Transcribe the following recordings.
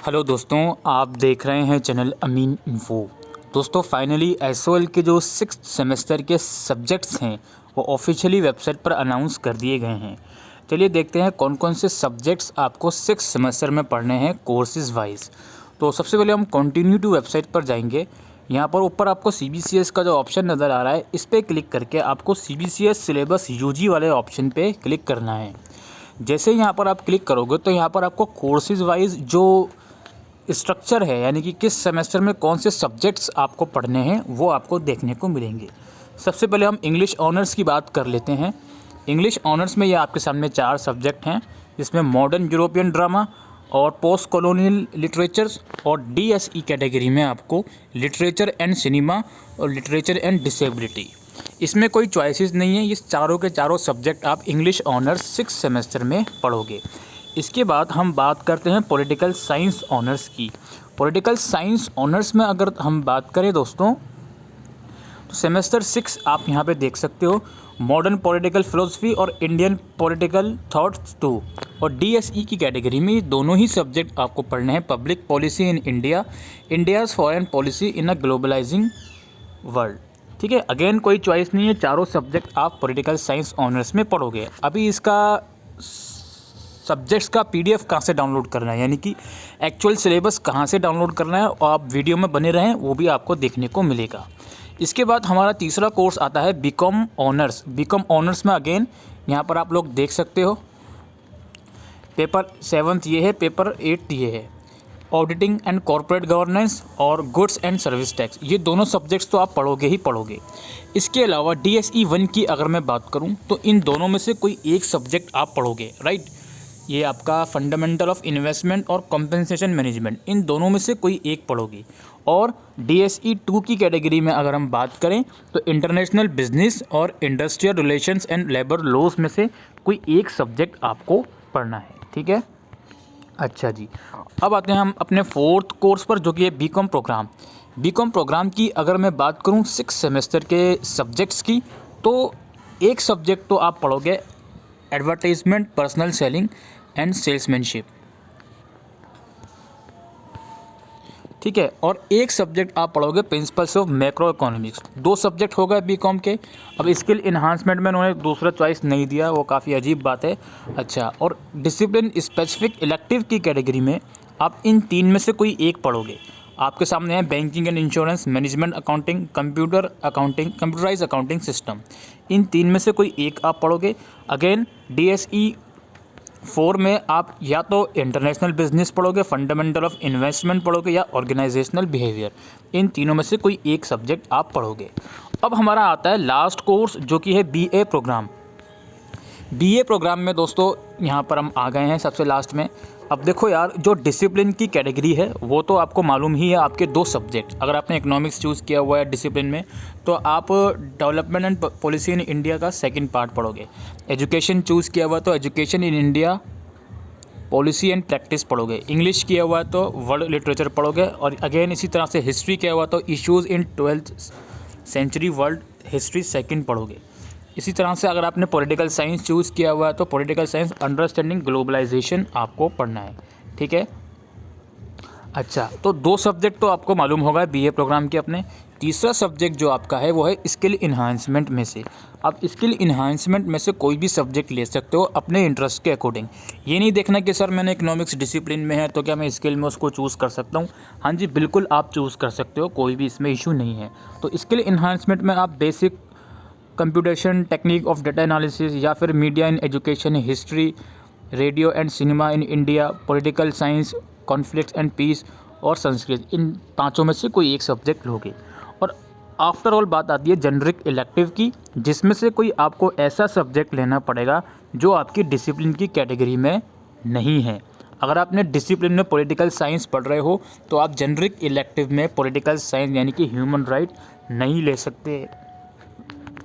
Hello दोस्तों, आप देख रहे हैं चैनल अमीन इन्फो। दोस्तों फाइनली एसओएल के जो 6th सेमेस्टर के सब्जेक्ट्स हैं वो ऑफिशियली वेबसाइट पर अनाउंस कर दिए गए हैं। चलिए देखते हैं कौन कौन से सब्जेक्ट्स आपको 6th सेमेस्टर में पढ़ने हैं कोर्सेज वाइज। तो सबसे पहले हम कंटिन्यू टू वेबसाइट पर जाएंगे। यहाँ पर ऊपर आपको CBCS का जो ऑप्शन नज़र आ रहा है इस पर क्लिक करके आपको CBCS सिलेबस UG वाले ऑप्शन पे क्लिक करना है। जैसे यहाँ पर आप क्लिक करोगे तो यहाँ पर आपको कोर्सेज वाइज जो स्ट्रक्चर है यानी कि किस सेमेस्टर में कौन से सब्जेक्ट्स आपको पढ़ने हैं वो आपको देखने को मिलेंगे। सबसे पहले हम इंग्लिश ऑनर्स की बात कर लेते हैं। इंग्लिश ऑनर्स में ये आपके सामने 4 सब्जेक्ट हैं, जिसमें मॉडर्न यूरोपियन ड्रामा और पोस्ट कॉलोनियल लिटरेचर्स और DSE कैटेगरी में आपको लिटरेचर एंड सिनेमा और लिटरेचर एंड डिसेबिलिटी। इसमें कोई चॉइसेस नहीं है, ये चारों के चारों सब्जेक्ट आप इंग्लिश ऑनर्स 6 सेमेस्टर में पढ़ोगे। इसके बाद हम बात करते हैं पॉलिटिकल साइंस ऑनर्स की। पॉलिटिकल साइंस ऑनर्स में अगर हम बात करें दोस्तों तो सेमेस्टर 6 आप यहाँ पे देख सकते हो, मॉडर्न पॉलिटिकल फिलोसफी और इंडियन पॉलिटिकल थॉट्स 2 और DSE की कैटेगरी में ये दोनों ही सब्जेक्ट आपको पढ़ने हैं। Public policy in India, India's foreign policy in a globalizing world. ठीक है, अगेन कोई चॉइस नहीं है, चारों सब्जेक्ट आप पॉलिटिकल साइंस ऑनर्स में पढ़ोगे। अभी इसका सब्जेक्ट्स का PDF कहाँ से डाउनलोड करना है यानी कि एक्चुअल सिलेबस कहाँ से डाउनलोड करना है और आप वीडियो में बने रहें, वो भी आपको देखने को मिलेगा। इसके बाद हमारा तीसरा कोर्स आता है बीकॉम ऑनर्स। बीकॉम ऑनर्स में अगेन यहाँ पर आप लोग देख सकते हो पेपर 7th ये है, पेपर 8th ये है, ऑडिटिंग एंड कॉर्पोरेट गवर्नेंस और गुड्स एंड सर्विस टैक्स। ये दोनों सब्जेक्ट्स तो आप पढ़ोगे ही पढ़ोगे। इसके अलावा DSE 1 की अगर मैं बात करूं तो इन दोनों में से कोई एक सब्जेक्ट आप पढ़ोगे, राइट। ये आपका फंडामेंटल ऑफ इन्वेस्टमेंट और कॉम्पेंसेशन मैनेजमेंट, इन दोनों में से कोई एक पढ़ोगे। और DSE 2 की कैटेगरी में अगर हम बात करें तो इंटरनेशनल बिजनेस और industrial relations and labour laws में से कोई एक सब्जेक्ट आपको पढ़ना है। ठीक है, अच्छा जी। अब आते हैं हम अपने 4th कोर्स पर, जो कि है बीकॉम प्रोग्राम। बीकॉम प्रोग्राम की अगर मैं बात करूं 6 सेमेस्टर के सब्जेक्ट्स की, तो एक सब्जेक्ट तो आप पढ़ोगे advertisement, personal selling and salesmanship. ठीक है, और एक सब्जेक्ट आप पढ़ोगे principles of macro economics. 2 subject हो गए बीकॉम के। अब स्किल इन्हांसमेंट में उन्होंने दूसरा चॉइस नहीं दिया, वो काफ़ी अजीब बात है। अच्छा, और डिसिप्लिन स्पेसिफिक इलेक्टिव की कैटेगरी में आप इन 3 में से कोई एक पढ़ोगे। आपके सामने है banking and insurance, management accounting, computer accounting, computerize accounting system. इन 3 में से कोई एक आप पढ़ोगे। अगेन DSE 4 में आप या तो इंटरनेशनल बिजनेस पढ़ोगे, फंडामेंटल ऑफ इन्वेस्टमेंट पढ़ोगे या ऑर्गेनाइजेशनल बिहेवियर। इन तीनों में से कोई एक सब्जेक्ट आप पढ़ोगे। अब हमारा आता है लास्ट कोर्स, जो कि है BA प्रोग्राम। BA प्रोग्राम में दोस्तों यहाँ पर हम आ गए हैं सबसे लास्ट में। अब देखो यार, जो डिसिप्लिन की कैटेगरी है वो तो आपको मालूम ही है, आपके 2 सब्जेक्ट। अगर आपने इकोनॉमिक्स चूज़ किया हुआ है डिसिप्लिन में तो आप development and policy in India का 2nd पार्ट पढ़ोगे। एजुकेशन चूज़ किया हुआ तो education in India policy and practice पढ़ोगे। इंग्लिश किया हुआ तो वर्ल्ड लिटरेचर पढ़ोगे। और अगेन इसी तरह से हिस्ट्री किया हुआ तो issues in 12th century world history 2nd पढ़ोगे। इसी तरह से अगर आपने पॉलिटिकल साइंस चूज़ किया हुआ है तो पॉलिटिकल साइंस अंडरस्टैंडिंग ग्लोबलाइजेशन आपको पढ़ना है। ठीक है, अच्छा, तो 2 सब्जेक्ट तो आपको मालूम होगा BA प्रोग्राम के अपने। तीसरा सब्जेक्ट जो आपका है वो है स्किल इन्हांसमेंट में से। आप स्किल इन्हांसमेंट में से कोई भी सब्जेक्ट ले सकते हो अपने इंटरेस्ट के अकॉर्डिंग। ये नहीं देखना कि सर मैंने इकोनॉमिक्स डिसिप्लिन में है तो क्या मैं स्किल में उसको चूज़ कर सकता हूँ। हाँ जी, बिल्कुल आप चूज़ कर सकते हो, कोई भी इसमें इशू नहीं है। तो स्किल इन्हांसमेंट में आप basic computation technique of data analysis या फिर media in education, history, radio and cinema in India, political science, conflict and peace और संस्कृत, इन 5 में से कोई एक सब्जेक्ट लोगे। और आफ्टर ऑल बात आती है जेनरिक इलेक्टिव की, जिसमें से कोई आपको ऐसा सब्जेक्ट लेना पड़ेगा जो आपकी डिसिप्लिन की कैटेगरी में नहीं है। अगर आपने डिसिप्लिन में पॉलिटिकल साइंस पढ़ रहे हो तो आप जेनरिक इलेक्टिव में पॉलिटिकल साइंस यानी कि ह्यूमन राइट नहीं ले सकते।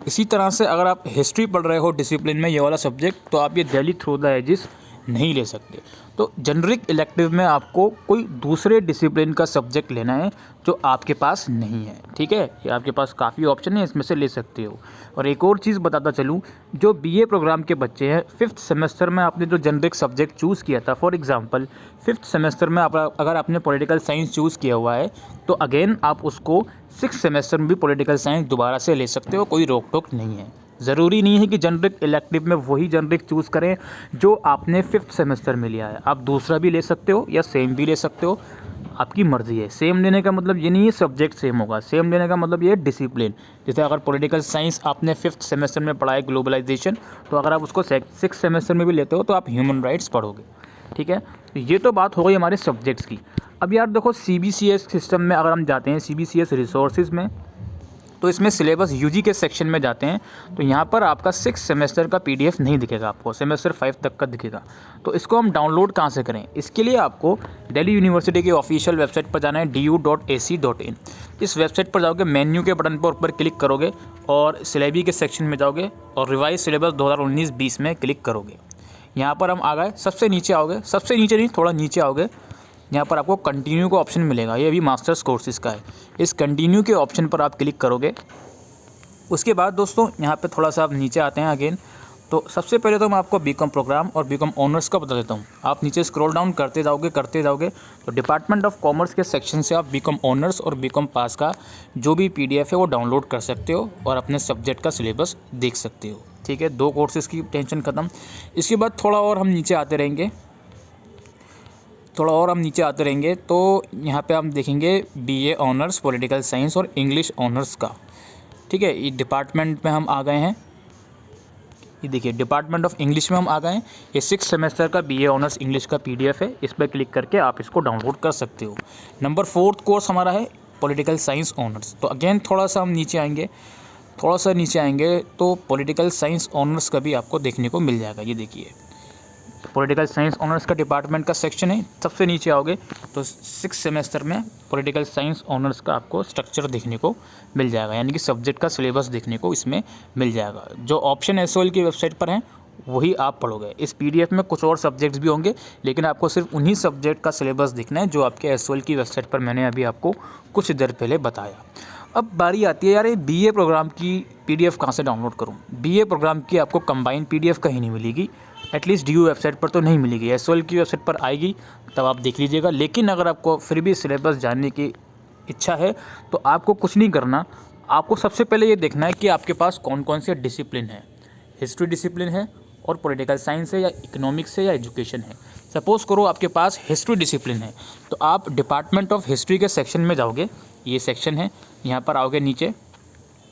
इसी तरह से अगर आप हिस्ट्री पढ़ रहे हो डिसिप्लिन में ये वाला सब्जेक्ट तो आप ये दिल्ली थ्रू द एजिस नहीं ले सकते। तो जेनरिक इलेक्टिव में आपको कोई दूसरे डिसिप्लिन का सब्जेक्ट लेना है जो आपके पास नहीं है, ठीक है। ये आपके पास काफ़ी ऑप्शन है, इसमें से ले सकते हो। और एक और चीज़ बताता चलूँ, जो बीए प्रोग्राम के बच्चे हैं, 5th सेमेस्टर में आपने जो जेनरिक सब्जेक्ट चूज़ किया था, फॉर एग्जांपल 5th सेमेस्टर में अगर आपने पॉलिटिकल साइंस चूज़ किया हुआ है तो अगेन आप उसको 6th सेमेस्टर में भी पॉलिटिकल साइंस दोबारा से ले सकते हो, कोई रोक टोक नहीं है। ज़रूरी नहीं है कि जेनरिक इलेक्टिव में वही जेनरिक चूज़ करें जो आपने 5th सेमेस्टर में लिया है। आप दूसरा भी ले सकते हो या सेम भी ले सकते हो, आपकी मर्ज़ी है। सेम लेने का मतलब ये नहीं है सब्जेक्ट सेम होगा, सेम लेने का मतलब ये है डिसिप्लिन। जैसे अगर पॉलिटिकल साइंस आपने 5th सेमेस्टर में पढ़ा है ग्लोबलाइजेशन, तो अगर आप उसको 6th सेमेस्टर में भी लेते हो तो आप ह्यूमन राइट्स पढ़ोगे, ठीक है। तो ये तो बात हो गई हमारे सब्जेक्ट्स की। अब यार देखो, CBCS सिस्टम में अगर हम जाते हैं, CBCS रिसोर्सेज में, तो इसमें सिलेबस यूजी के सेक्शन में जाते हैं तो यहाँ पर आपका 6 सेमेस्टर का PDF नहीं दिखेगा, आपको सेमेस्टर 5 तक का दिखेगा। तो इसको हम डाउनलोड कहाँ से करें? इसके लिए आपको दिल्ली यूनिवर्सिटी की ऑफिशियल वेबसाइट पर जाना है, du.ac.in। इस वेबसाइट पर जाओगे, मेन्यू के बटन पर ऊपर क्लिक करोगे और सिलेबी के सेक्शन में जाओगे और रिवाइज सिलेबस 2019-20 में क्लिक करोगे। यहाँ पर हम आ गए, सबसे नीचे आओगे, सबसे नीचे नहीं, थोड़ा नीचे आओगे, यहाँ पर आपको कंटिन्यू का ऑप्शन मिलेगा। ये अभी मास्टर्स कोर्सेज़ का है। इस कंटिन्यू के ऑप्शन पर आप क्लिक करोगे। उसके बाद दोस्तों यहाँ पे थोड़ा सा आप नीचे आते हैं अगेन, तो सबसे पहले तो मैं आपको बीकॉम प्रोग्राम और बीकॉम ऑनर्स का बता देता हूँ। आप नीचे स्क्रॉल डाउन करते जाओगे तो डिपार्टमेंट ऑफ कॉमर्स के सेक्शन से आप बीकॉम ऑनर्स और बीकॉम पास का जो भी PDF है वो डाउनलोड कर सकते हो और अपने सब्जेक्ट का सिलेबस देख सकते हो, ठीक है। 2 कोर्सेज़ की टेंशन ख़त्म। इसके बाद थोड़ा और हम नीचे आते रहेंगे, तो यहाँ पे हम देखेंगे BA ऑनर्स पॉलिटिकल साइंस और इंग्लिश ऑनर्स का, ठीक है। ये डिपार्टमेंट में हम आ गए हैं, ये देखिए डिपार्टमेंट ऑफ इंग्लिश में हम आ गए हैं। ये 6 सेमेस्टर का BA ऑनर्स इंग्लिश का PDF है, इस पर क्लिक करके आप इसको डाउनलोड कर सकते हो। नंबर 4th कोर्स हमारा है पॉलिटिकल साइंस ऑनर्स। तो अगेन थोड़ा सा हम नीचे आएंगे तो पॉलिटिकल साइंस ऑनर्स का भी आपको देखने को मिल जाएगा। ये देखिए पॉलिटिकल साइंस ऑनर्स का डिपार्टमेंट का सेक्शन है, सबसे नीचे आओगे तो 6 सेमेस्टर में पॉलिटिकल साइंस ऑनर्स का आपको स्ट्रक्चर देखने को मिल जाएगा, यानी कि सब्जेक्ट का सिलेबस देखने को इसमें मिल जाएगा। जो ऑप्शन SOL की वेबसाइट पर हैं वही आप पढ़ोगे। इस PDF में कुछ और सब्जेक्ट्स भी होंगे, लेकिन आपको सिर्फ उन्हीं सब्जेक्ट का सिलेबस देखना है जो आपके SOL की वेबसाइट पर मैंने अभी आपको कुछ देर पहले बताया। अब बारी आती है यार, ये BA प्रोग्राम की PDF कहाँ से डाउनलोड करूँ? BA प्रोग्राम की आपको कंबाइंड PDF कहीं नहीं मिलेगी, एटलीस्ट DU वेबसाइट पर तो नहीं मिलेगी। SOL की वेबसाइट पर आएगी तब आप देख लीजिएगा। लेकिन अगर आपको फिर भी सिलेबस जानने की इच्छा है तो आपको कुछ नहीं करना, आपको सबसे पहले ये देखना है कि आपके पास कौन कौन से डिसिप्लिन है। हिस्ट्री डिसिप्लिन है और पॉलिटिकल साइंस है या इकोनॉमिक्स है या एजुकेशन है। सपोज़ करो आपके पास हिस्ट्री डिसिप्लिन है तो आप डिपार्टमेंट ऑफ हिस्ट्री के सेक्शन में जाओगे, ये सेक्शन है, यहाँ पर आओगे नीचे,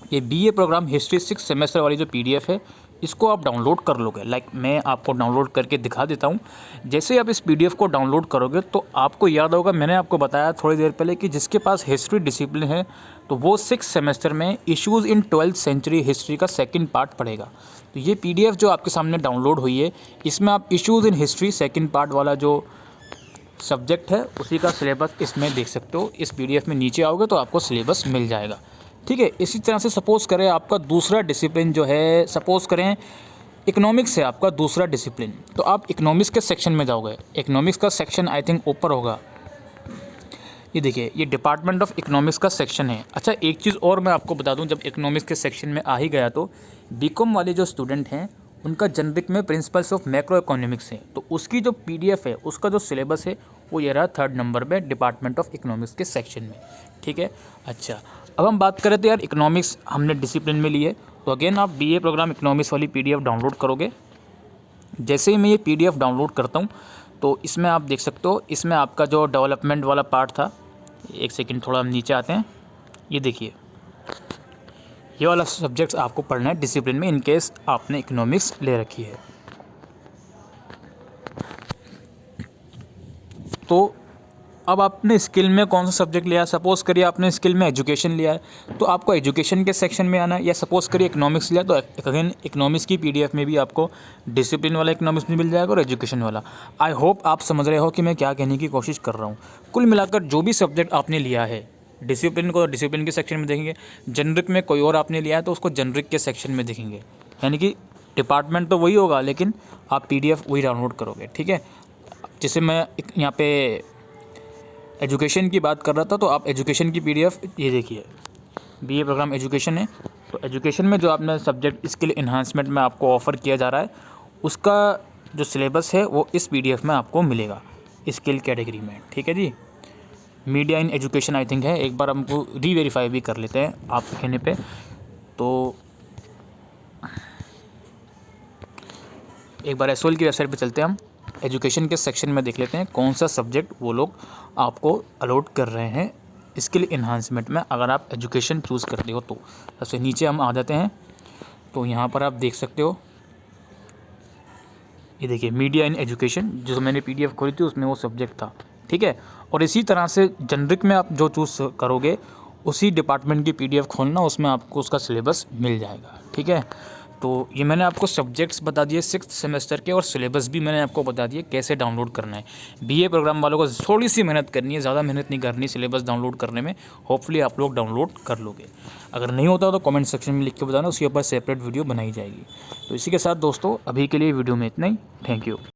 ये BA प्रोग्राम हिस्ट्री 6 सेमेस्टर वाली जो PDF है इसको आप डाउनलोड कर लोगे। मैं आपको डाउनलोड करके दिखा देता हूँ। जैसे आप इस PDF को डाउनलोड करोगे तो आपको याद होगा, मैंने आपको बताया थोड़ी देर पहले कि जिसके पास हिस्ट्री डिसिप्लिन है तो वो 6 सेमेस्टर में issues in 12th century history का सेकंड पार्ट पढ़ेगा। तो ये PDF जो आपके सामने डाउनलोड हुई है, इसमें आप issues in history second part वाला जो सब्जेक्ट है उसी का सिलेबस इसमें देख सकते हो। इस PDF में नीचे आओगे तो आपको सिलेबस मिल जाएगा, ठीक है। इसी तरह से सपोज़ करें आपका दूसरा डिसिप्लिन जो है, सपोज़ करें इकोनॉमिक्स है आपका दूसरा डिसिप्लिन, तो आप इकोनॉमिक्स के सेक्शन में जाओगे। इकोनॉमिक्स का सेक्शन आई थिंक ऊपर होगा, ये देखिए ये डिपार्टमेंट ऑफ इकोनॉमिक्स का सेक्शन है। अच्छा एक चीज़ और मैं आपको बता दूं, जब इकोनॉमिक्स के सेक्शन में आ ही गया तो BCom वाले जो स्टूडेंट हैं उनका जेनरिक में प्रिंसिपल्स ऑफ मैक्रो इकोनॉमिक्स है, तो उसकी जो PDF है उसका जो सिलेबस है वो ये रहा 3rd नंबर पे डिपार्टमेंट ऑफ इकोनॉमिक्स के सेक्शन में, ठीक है। अच्छा अब हम बात करें तो यार इकोनॉमिक्स हमने डिसिप्लिन में लिए, तो अगेन आप BA प्रोग्राम इकोनॉमिक्स वाली PDF डाउनलोड करोगे। जैसे ही मैं ये PDF डाउनलोड करता हूँ तो इसमें आप देख सकते हो, इसमें आपका जो डेवलपमेंट वाला पार्ट था, एक सेकंड थोड़ा हम नीचे आते हैं, ये देखिए ये वाला सब्जेक्ट्स आपको पढ़ना है डिसिप्लिन में, इनकेस आपने इकोनॉमिक्स ले रखी है। तो अब आपने स्किल में कौन सा सब्जेक्ट लिया है, सपोज़ करिए आपने स्किल में एजुकेशन लिया है तो आपको एजुकेशन के सेक्शन में आना है, या सपोज़ करिए इकोनॉमिक्स लिया तो अगेन इकोनॉमिक्स की PDF में भी आपको डिसिप्लिन वाला इकोनॉमिक्स भी मिल जाएगा और एजुकेशन वाला। आई होप आप समझ रहे हो कि मैं क्या कहने की कोशिश कर रहा हूँ। कुल मिलाकर जो भी सब्जेक्ट आपने लिया है, डिसिप्लिन को डिसिप्लिन के सेक्शन में देखेंगे, जेनरिक में कोई और आपने लिया है तो उसको जेनरिक के सेक्शन में देखेंगे, यानी कि डिपार्टमेंट तो वही होगा लेकिन आप PDF वही डाउनलोड करोगे, ठीक है। जैसे मैं यहाँ पे एजुकेशन की बात कर रहा था, तो आप एजुकेशन की PDF ये देखिए, BA प्रोग्राम एजुकेशन है। तो एजुकेशन में जो आपने सब्जेक्ट स्किल इन्हांसमेंट में आपको ऑफ़र किया जा रहा है, उसका जो सिलेबस है वो इस PDF में आपको मिलेगा स्किल कैटेगरी में। ठीक है जी। Media in education I think है, एक बार हमको रीवेरीफाई भी कर लेते हैं आप कहने पे। तो एक बार SOL की वेबसाइट पे चलते हैं, हम एजुकेशन के सेक्शन में देख लेते हैं कौन सा सब्जेक्ट वो लोग आपको अलॉट कर रहे हैं स्किल इन्हांसमेंट में, अगर आप एजुकेशन चूज़ करते हो तो। सबसे नीचे हम आ जाते हैं, तो यहाँ पर आप देख सकते हो, ये देखिए मीडिया इन एजुकेशन, जो मैंने PDF खोली थी उसमें वो सब्जेक्ट था। ठीक है। और इसी तरह से जनरिक में आप जो चूज़ करोगे उसी डिपार्टमेंट की PDF खोलना, उसमें आपको उसका सिलेबस मिल जाएगा। ठीक है। तो ये मैंने आपको सब्जेक्ट्स बता दिए 6th सेमेस्टर के, और सिलेबस भी मैंने आपको बता दिए कैसे डाउनलोड करना है। BA प्रोग्राम वालों को थोड़ी सी मेहनत करनी है, ज़्यादा मेहनत नहीं करनी सिलेबस डाउनलोड करने में। होपफुली आप लोग डाउनलोड कर लोगे। अगर नहीं होता तो कमेंट सेक्शन में लिख के बताना, उसके ऊपर सेपरेट वीडियो बनाई जाएगी। तो इसी के साथ दोस्तों अभी के लिए वीडियो में इतना ही। Thank you.